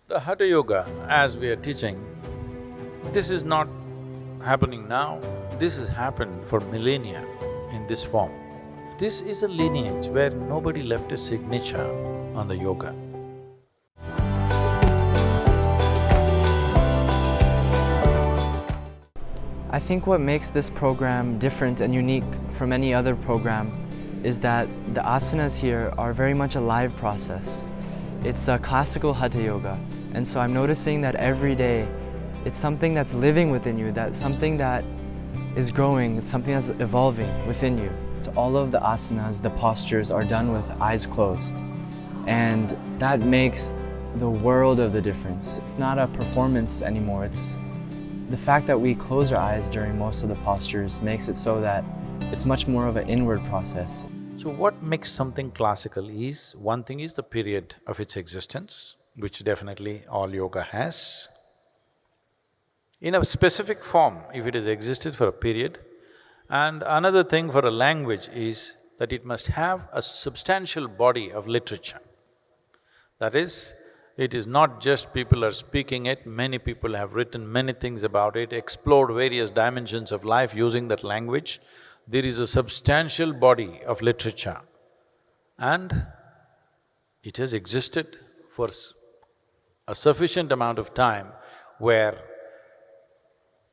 The Hatha Yoga, as we are teaching, this is not happening now, this has happened for millennia in this form. This is a lineage where nobody left a signature on the yoga. I think what makes this program different and unique from any other program is that the asanas here are very much a live process. It's a classical Hatha Yoga, and so I'm noticing that every day it's something that's living within you, that's something that is growing, it's something that's evolving within you. All of the asanas, the postures are done with eyes closed, and that makes the world of the difference. It's not a performance anymore, it's the fact that we close our eyes during most of the postures makes it so that it's much more of an inward process. So what makes something classical is, one thing is the period of its existence, which definitely all yoga has. In a specific form, if it has existed for a period, and another thing for a language is that it must have a substantial body of literature. That is, it is not just people are speaking it, many people have written many things about it, explored various dimensions of life using that language. There is a substantial body of literature and it has existed for a sufficient amount of time where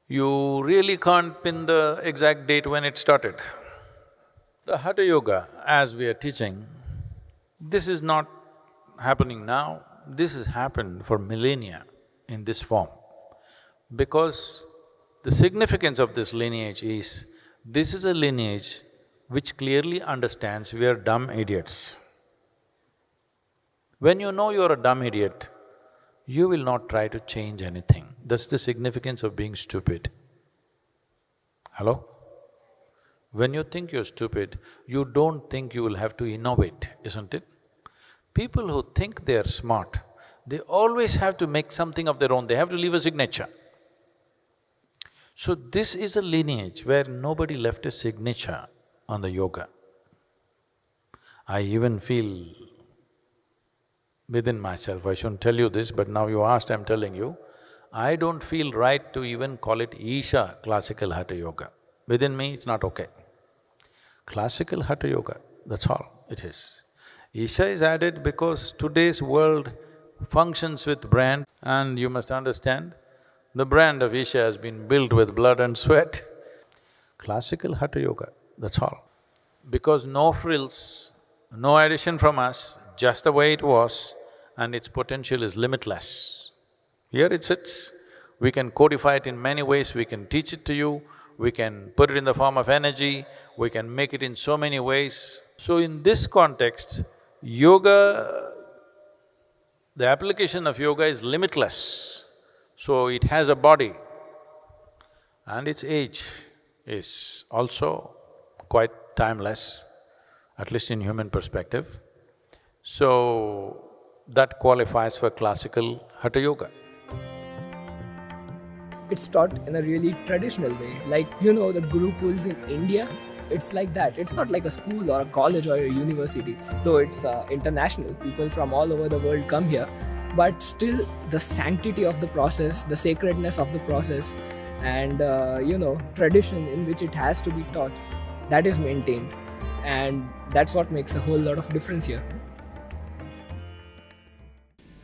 you really can't pin the exact date when it started. The Hatha Yoga, as we are teaching, this is not happening now, this has happened for millennia in this form. Because the significance of this lineage is, this is a lineage which clearly understands we are dumb idiots. When you know you're a dumb idiot, you will not try to change anything. That's the significance of being stupid. Hello? When you think you're stupid, you don't think you will have to innovate, isn't it? People who think they're smart, they always have to make something of their own, they have to leave a signature. So this is a lineage where nobody left a signature on the yoga. I even feel within myself, I shouldn't tell you this, but now you asked, I'm telling you, I don't feel right to even call it Isha classical Hatha Yoga. Within me, it's not okay. Classical Hatha Yoga, that's all it is. Isha is added because today's world functions with brand, and you must understand, the brand of Isha has been built with blood and sweat. Classical Hatha Yoga, that's all. Because no frills, no addition from us, just the way it was, and its potential is limitless. Here it sits, we can codify it in many ways, we can teach it to you, we can put it in the form of energy, we can make it in so many ways. So in this context, yoga, the application of yoga is limitless. So it has a body and its age is also quite timeless, at least in human perspective. So that qualifies for classical Hatha Yoga. It's taught in a really traditional way, like, the Gurukuls in India, it's like that. It's not like a school or a college or a university, though it's international, people from all over the world come here, but still the sanctity of the process, the sacredness of the process and tradition in which it has to be taught, that is maintained, and that's what makes a whole lot of difference here.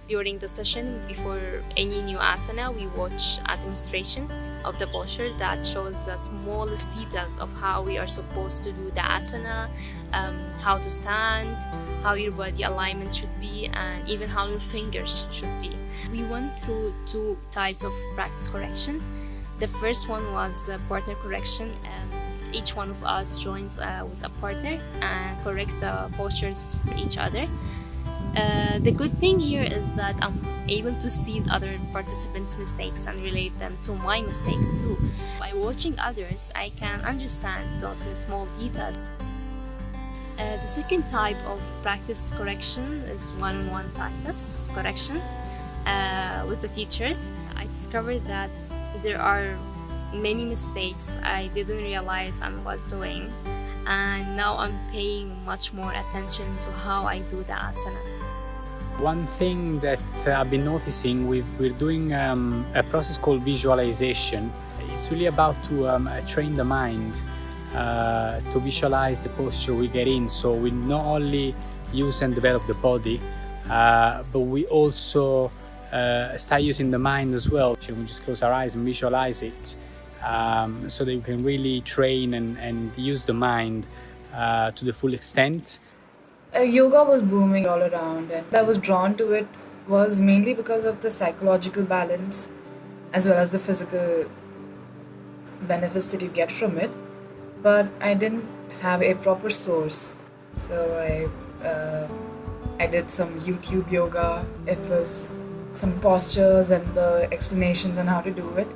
During the session, before any new asana, we watch a demonstration of the posture that shows the smallest details of how we are supposed to do the asana, how to stand, how your body alignment should be, and even how your fingers should be. We went through two types of practice correction. The first one was partner correction. Each one of us joins with a partner and correct the postures for each other. The good thing here is that I'm able to see other participants' mistakes and relate them to my mistakes too. By watching others, I can understand those small details. The second type of practice correction is one-on-one practice corrections with the teachers. I discovered that there are many mistakes I didn't realize I was doing, and now I'm paying much more attention to how I do the asana. One thing that I've been noticing, we're doing a process called visualization. It's really about to train the mind to visualize the posture we get in. So we not only use and develop the body, but we also start using the mind as well. We just close our eyes and visualize it, so that we can really train and use the mind to the full extent. Yoga was booming all around, and I was drawn to it was mainly because of the psychological balance as well as the physical benefits that you get from it. But I didn't have a proper source, so I did some YouTube yoga. It was some postures and the explanations on how to do it.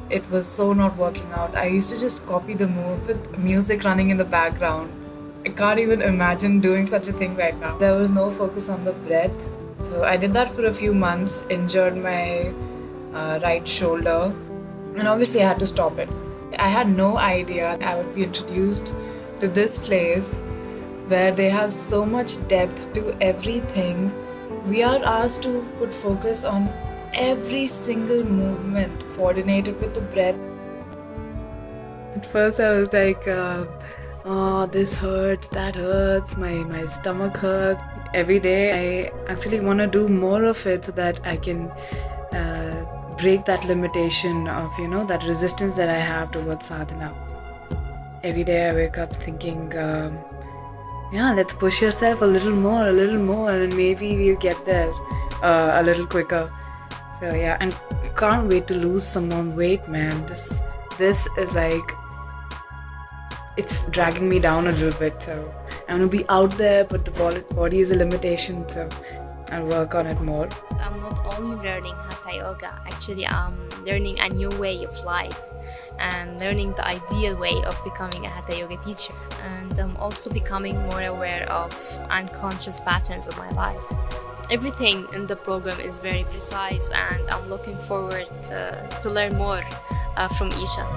It was so not working out. I used to just copy the move with music running in the background. I can't even imagine doing such a thing right now. There was no focus on the breath. So I did that for a few months, injured my right shoulder, and obviously I had to stop it. I had no idea I would be introduced to this place where they have so much depth to everything. We are asked to put focus on every single movement, coordinated with the breath. At first I was like, oh, this hurts, that hurts, my stomach hurts. Every day I actually want to do more of it so that I can break that limitation of, that resistance that I have towards sadhana. Every day I wake up thinking, let's push yourself a little more, and maybe we'll get there a little quicker. So yeah, and can't wait to lose some more weight, man. This is like, it's dragging me down a little bit, so I want to be out there, but the body is a limitation, so I'll work on it more. I'm not only learning Hatha Yoga, actually I'm learning a new way of life and learning the ideal way of becoming a Hatha Yoga teacher. And I'm also becoming more aware of unconscious patterns of my life. Everything in the program is very precise, and I'm looking forward to learn more from Isha.